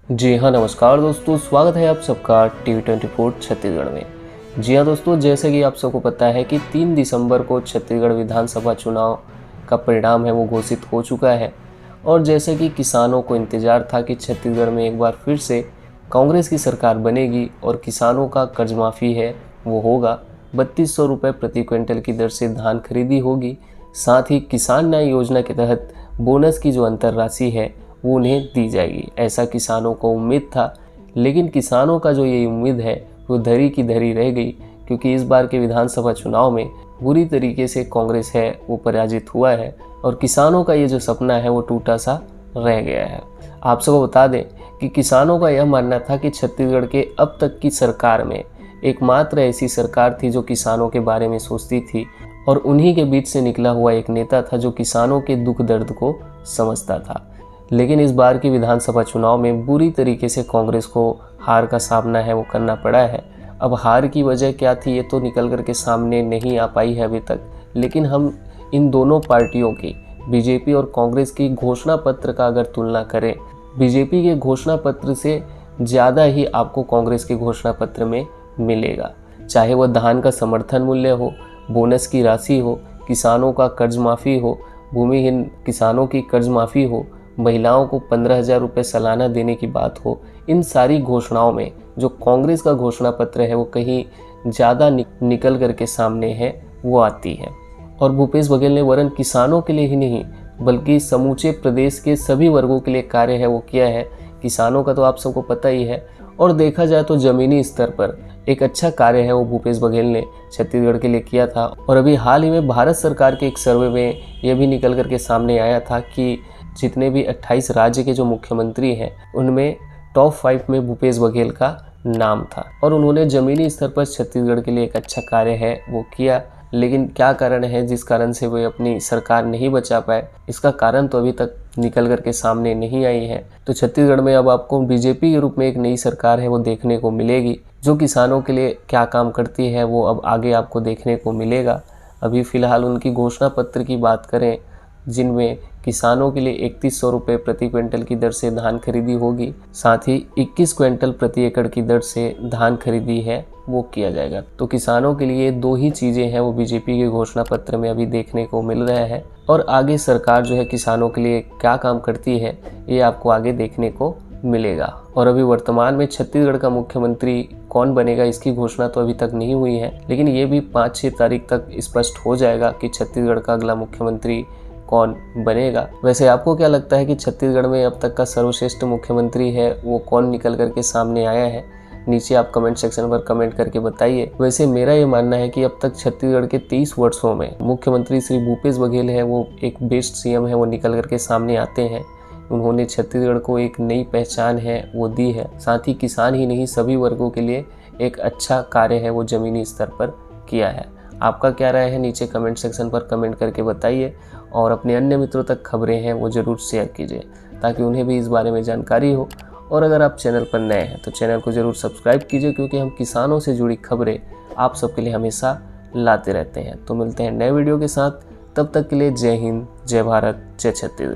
जी हाँ, नमस्कार दोस्तों, स्वागत है आप सबका TV24 छत्तीसगढ़ में। जी हाँ दोस्तों, जैसे कि आप सबको पता है कि 3 दिसंबर को छत्तीसगढ़ विधानसभा चुनाव का परिणाम है वो घोषित हो चुका है। और जैसे कि किसानों को इंतज़ार था कि छत्तीसगढ़ में एक बार फिर से कांग्रेस की सरकार बनेगी और किसानों का कर्ज माफ़ी है वो होगा, 3200 रुपये प्रति क्विंटल की दर से धान खरीदी होगी। साथ ही किसान न्याय योजना के तहत बोनस की जो अंतर राशि है वो उन्हें दी जाएगी, ऐसा किसानों को उम्मीद था। लेकिन किसानों का जो ये उम्मीद है वो धरी की धरी रह गई, क्योंकि इस बार के विधानसभा चुनाव में बुरी तरीके से कांग्रेस है वो पराजित हुआ है और किसानों का ये जो सपना है वो टूटा सा रह गया है। आप सबको बता दें कि किसानों का यह मानना था कि छत्तीसगढ़ के अब तक की सरकार में एकमात्र ऐसी सरकार थी जो किसानों के बारे में सोचती थी और उन्हीं के बीच से निकला हुआ एक नेता था जो किसानों के दुख दर्द को समझता था। लेकिन इस बार की विधानसभा चुनाव में बुरी तरीके से कांग्रेस को हार का सामना है वो करना पड़ा है। अब हार की वजह क्या थी ये तो निकल कर के सामने नहीं आ पाई है अभी तक, लेकिन हम इन दोनों पार्टियों की, बीजेपी और कांग्रेस की घोषणा पत्र का अगर तुलना करें, बीजेपी के घोषणा पत्र से ज़्यादा ही आपको कांग्रेस के घोषणा पत्र में मिलेगा। चाहे वह धान का समर्थन मूल्य हो, बोनस की राशि हो, किसानों का कर्ज माफ़ी हो, भूमिहीन किसानों की कर्ज माफ़ी हो, महिलाओं को 15,000 रुपये सालाना देने की बात हो, इन सारी घोषणाओं में जो कांग्रेस का घोषणा पत्र है वो कहीं ज़्यादा निकल करके सामने है वो आती है। और भूपेश बघेल ने वरन किसानों के लिए ही नहीं बल्कि समूचे प्रदेश के सभी वर्गों के लिए कार्य है वो किया है। किसानों का तो आप सबको पता ही है, और देखा जाए तो ज़मीनी स्तर पर एक अच्छा कार्य है वो भूपेश बघेल ने छत्तीसगढ़ के लिए किया था। और अभी हाल ही में भारत सरकार के एक सर्वे में यह भी निकल करके सामने आया था कि जितने भी 28 राज्य के जो मुख्यमंत्री हैं उनमें टॉप 5 में भूपेश बघेल का नाम था और उन्होंने ज़मीनी स्तर पर छत्तीसगढ़ के लिए एक अच्छा कार्य है वो किया। लेकिन क्या कारण है जिस कारण से वे अपनी सरकार नहीं बचा पाए, इसका कारण तो अभी तक निकल करके सामने नहीं आई है। तो छत्तीसगढ़ में अब आपको बीजेपी के रूप में एक नई सरकार है वो देखने को मिलेगी, जो किसानों के लिए क्या काम करती है वो अब आगे आपको देखने को मिलेगा। अभी फ़िलहाल उनकी घोषणा पत्र की बात करें, जिनमें किसानों के लिए 3100 रुपये प्रति क्विंटल की दर से धान खरीदी होगी, साथ ही 21 क्विंटल प्रति एकड़ की दर से धान खरीदी है वो किया जाएगा। तो किसानों के लिए दो ही चीज़ें हैं वो बीजेपी के घोषणा पत्र में अभी देखने को मिल रहा है, और आगे सरकार जो है किसानों के लिए क्या काम करती है ये आपको आगे देखने को मिलेगा। और अभी वर्तमान में छत्तीसगढ़ का मुख्यमंत्री कौन बनेगा इसकी घोषणा तो अभी तक नहीं हुई है, लेकिन ये भी 5-6 तारीख तक स्पष्ट हो जाएगा कि छत्तीसगढ़ का अगला मुख्यमंत्री कौन बनेगा। वैसे आपको क्या लगता है कि छत्तीसगढ़ में अब तक का सर्वश्रेष्ठ मुख्यमंत्री है वो कौन निकल करके सामने आया है? नीचे आप कमेंट सेक्शन पर कमेंट करके बताइए। वैसे मेरा ये मानना है कि अब तक छत्तीसगढ़ के 30 वर्षों में मुख्यमंत्री श्री भूपेश बघेल है वो एक बेस्ट सीएम है वो निकल करके सामने आते हैं। उन्होंने छत्तीसगढ़ को एक नई पहचान है वो दी है, साथ ही किसान ही नहीं सभी वर्गों के लिए एक अच्छा कार्य है वो ज़मीनी स्तर पर किया है। आपका क्या राय है नीचे कमेंट सेक्शन पर कमेंट करके बताइए, और अपने अन्य मित्रों तक खबरें हैं वो ज़रूर शेयर कीजिए ताकि उन्हें भी इस बारे में जानकारी हो। और अगर आप चैनल पर नए हैं तो चैनल को ज़रूर सब्सक्राइब कीजिए, क्योंकि हम किसानों से जुड़ी खबरें आप सबके लिए हमेशा लाते रहते हैं। तो मिलते हैं नए वीडियो के साथ, तब तक के लिए जय हिंद, जय भारत, जय छत्तीसगढ़।